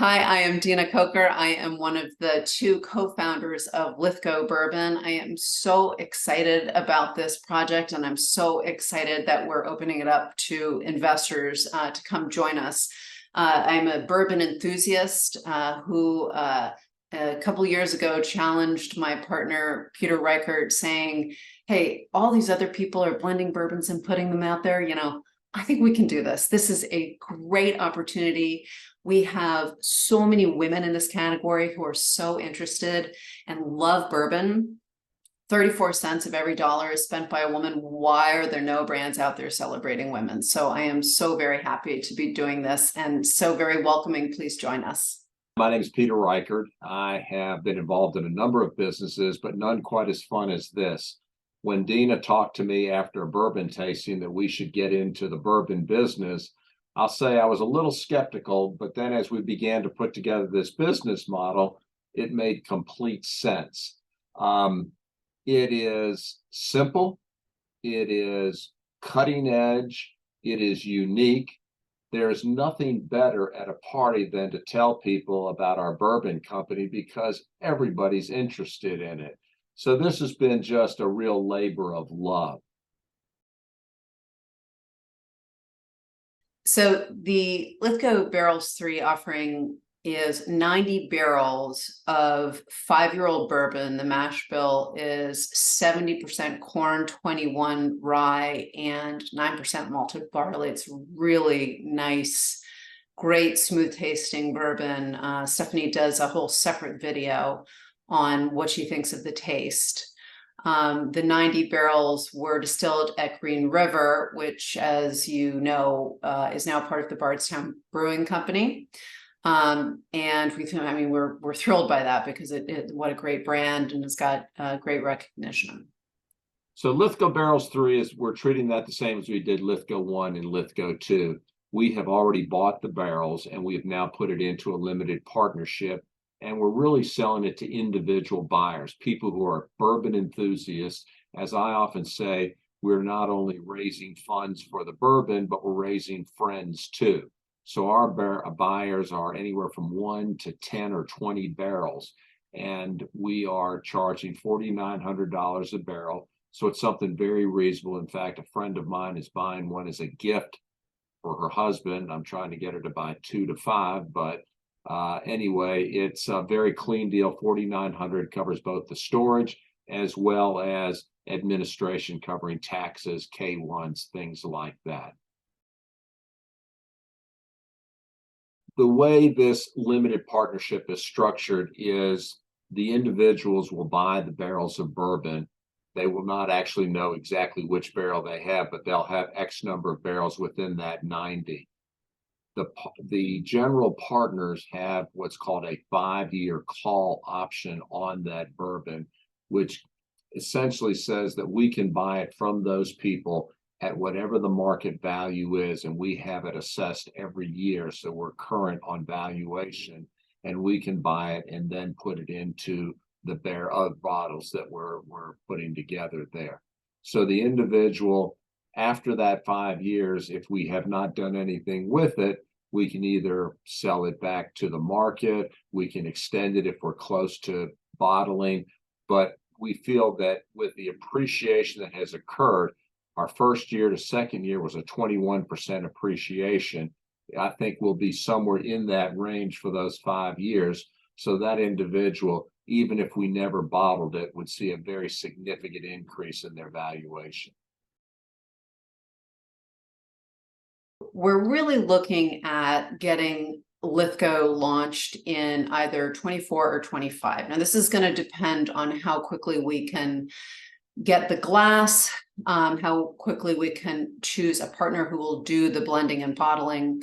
Hi, I am Dina Coker. I am one of the two co-founders of Lythgoe Bourbon. I am so excited about this project, and I'm so excited that we're opening it up to investors to come join us. I'm a bourbon enthusiast who a couple years ago challenged my partner, Peter Reichert, saying, hey, all these other people are blending bourbons and putting them out there. I think we can do this. This is a great opportunity. We have so many women in this category who are so interested and love bourbon. 34 cents of every dollar is spent by a woman. Why are there no brands out there celebrating women? So I am so very happy to be doing this and so very welcoming. Please join us. My name is Peter Reichert. I have been involved in a number of businesses, but none quite as fun as this. When Dina talked to me after a bourbon tasting that we should get into the bourbon business, I'll say I was a little skeptical, but then as we began to put together this business model, it made complete sense. It is simple, it is cutting edge, it is unique. There is nothing better at a party than to tell people about our bourbon company because everybody's interested in it. So this has been just a real labor of love. So the Lythgoe Barrels 3 offering is 90 barrels of 5-year-old bourbon. The mash bill is 70% corn, 21 rye, and 9% malted barley. It's really nice, great, smooth tasting bourbon. Stephanie does a whole separate video on what she thinks of the taste. The 90 barrels were distilled at Green River, which, as you know, is now part of the Bardstown Brewing Company. And we're thrilled by that because what a great brand, and it's got great recognition. So Lythgoe Barrels 3 we're treating that the same as we did Lythgoe 1 and Lythgoe 2. We have already bought the barrels and we have now put it into a limited partnership. And we're really selling it to individual buyers, people who are bourbon enthusiasts. As I often say, we're not only raising funds for the bourbon, but we're raising friends too. So our buyers are anywhere from 1 to 10 or 20 barrels. And we are charging $4,900 a barrel. So it's something very reasonable. In fact, a friend of mine is buying one as a gift for her husband. I'm trying to get her to buy 2 to 5, but anyway, it's a very clean deal. $4,900 covers both the storage as well as administration, covering taxes, K1s, things like that. The way this limited partnership is structured is the individuals will buy the barrels of bourbon. They will not actually know exactly which barrel they have, but they'll have X number of barrels within that 90. The general partners have what's called a 5-year call option on that bourbon, which essentially says that we can buy it from those people at whatever the market value is, and we have it assessed every year, so we're current on valuation, and we can buy it and then put it into the bottles that we're putting together there. So the individual, after that 5 years, if we have not done anything with it, we can either sell it back to the market, we can extend it if we're close to bottling, but we feel that with the appreciation that has occurred, our first year to second year was a 21% appreciation. I think we'll be somewhere in that range for those 5 years. So that individual, even if we never bottled it, would see a very significant increase in their valuation. We're really looking at getting Lythgoe launched in either 24 or 25. Now, this is going to depend on how quickly we can get the glass, how quickly we can choose a partner who will do the blending and bottling.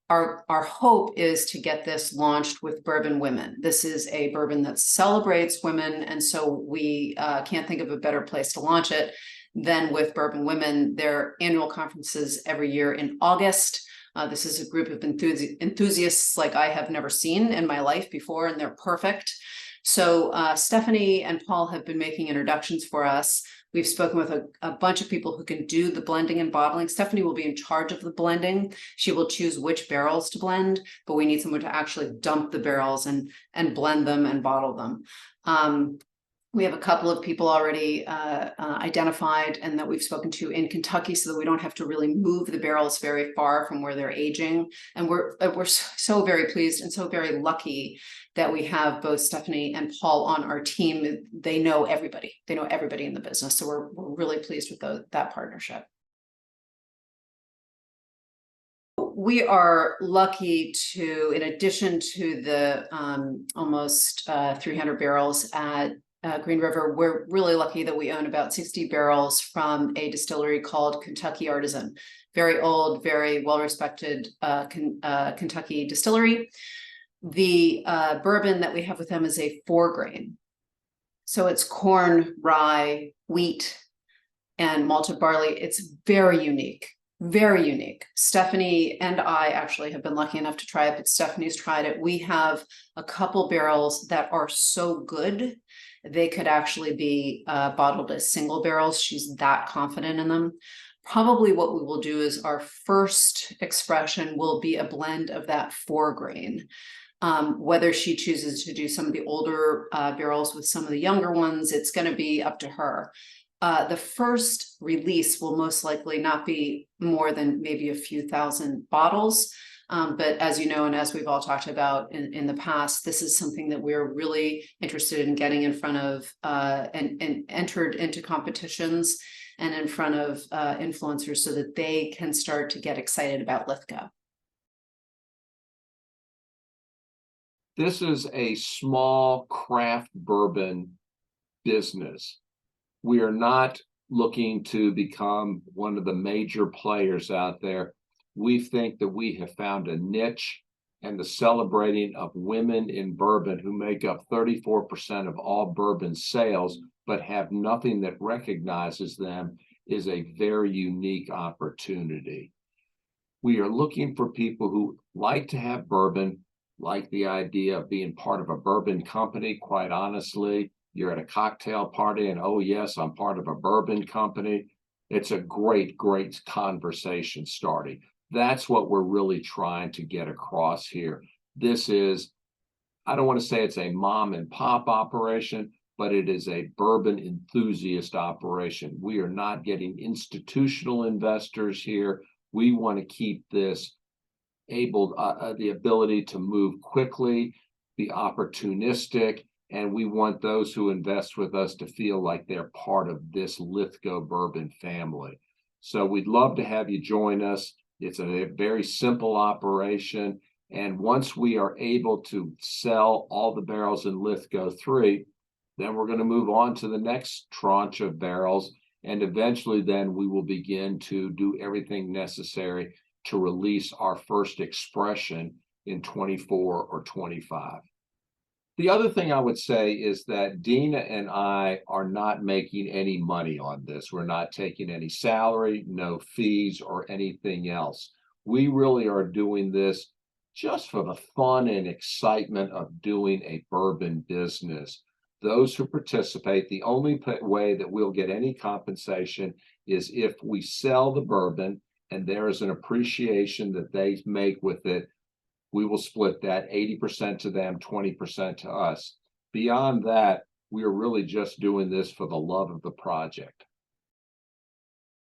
Our hope is to get this launched with Bourbon Women. This is a bourbon that celebrates women, and so we can't think of a better place to launch it than with Bourbon Women. Their annual conferences every year in August. This is a group of enthusiasts like I have never seen in my life before, and they're perfect. So Stephanie and Paul have been making introductions for us. We've spoken with a bunch of people who can do the blending and bottling. Stephanie will be in charge of the blending. She will choose which barrels to blend, but we need someone to actually dump the barrels and blend them and bottle them. We have a couple of people already identified and that we've spoken to in Kentucky, so that we don't have to really move the barrels very far from where they're aging. And we're so very pleased and so very lucky that we have both Stephanie and Paul on our team. They know everybody. They know everybody in the business. So we're really pleased with that partnership. We are lucky to, in addition to the almost 300 barrels at Green River, we're really lucky that we own about 60 barrels from a distillery called Kentucky Artisan. Very old, very well-respected Kentucky distillery. The bourbon that we have with them is a 4-grain. So it's corn, rye, wheat, and malted barley. It's very unique. Very unique. Stephanie and I actually have been lucky enough to try it, but Stephanie's tried it. We have a couple barrels that are so good they could actually be bottled as single barrels. She's that confident in them. Probably what we will do is our first expression will be a blend of that 4-grain. Whether she chooses to do some of the older barrels with some of the younger ones, it's going to be up to her. The first release will most likely not be more than maybe a few thousand bottles. But as you know, and as we've all talked about in the past, this is something that we're really interested in getting in front of and entered into competitions and in front of influencers so that they can start to get excited about Lythgoe. This is a small craft bourbon business. We are not looking to become one of the major players out there. We think that we have found a niche, and the celebrating of women in bourbon who make up 34% of all bourbon sales, but have nothing that recognizes them, is a very unique opportunity. We are looking for people who like to have bourbon, like the idea of being part of a bourbon company. Quite honestly, you're at a cocktail party and, oh yes, I'm part of a bourbon company. It's a great, great conversation starting. That's what we're really trying to get across here. This is, I don't want to say it's a mom and pop operation, but it is a bourbon enthusiast operation. We are not getting institutional investors here. We want to keep this the ability to move quickly, be opportunistic, and we want those who invest with us to feel like they're part of this Lythgoe bourbon family. So we'd love to have you join us. It's a very simple operation. And once we are able to sell all the barrels in Lythgoe 3, then we're going to move on to the next tranche of barrels. And eventually then we will begin to do everything necessary to release our first expression in 24 or 25. The other thing I would say is that Dina and I are not making any money on this. We're not taking any salary, no fees, or anything else. We really are doing this just for the fun and excitement of doing a bourbon business. Those who participate, the only way that we'll get any compensation is if we sell the bourbon and there is an appreciation that they make with it. We will split that 80% to them, 20% to us. Beyond that, we are really just doing this for the love of the project.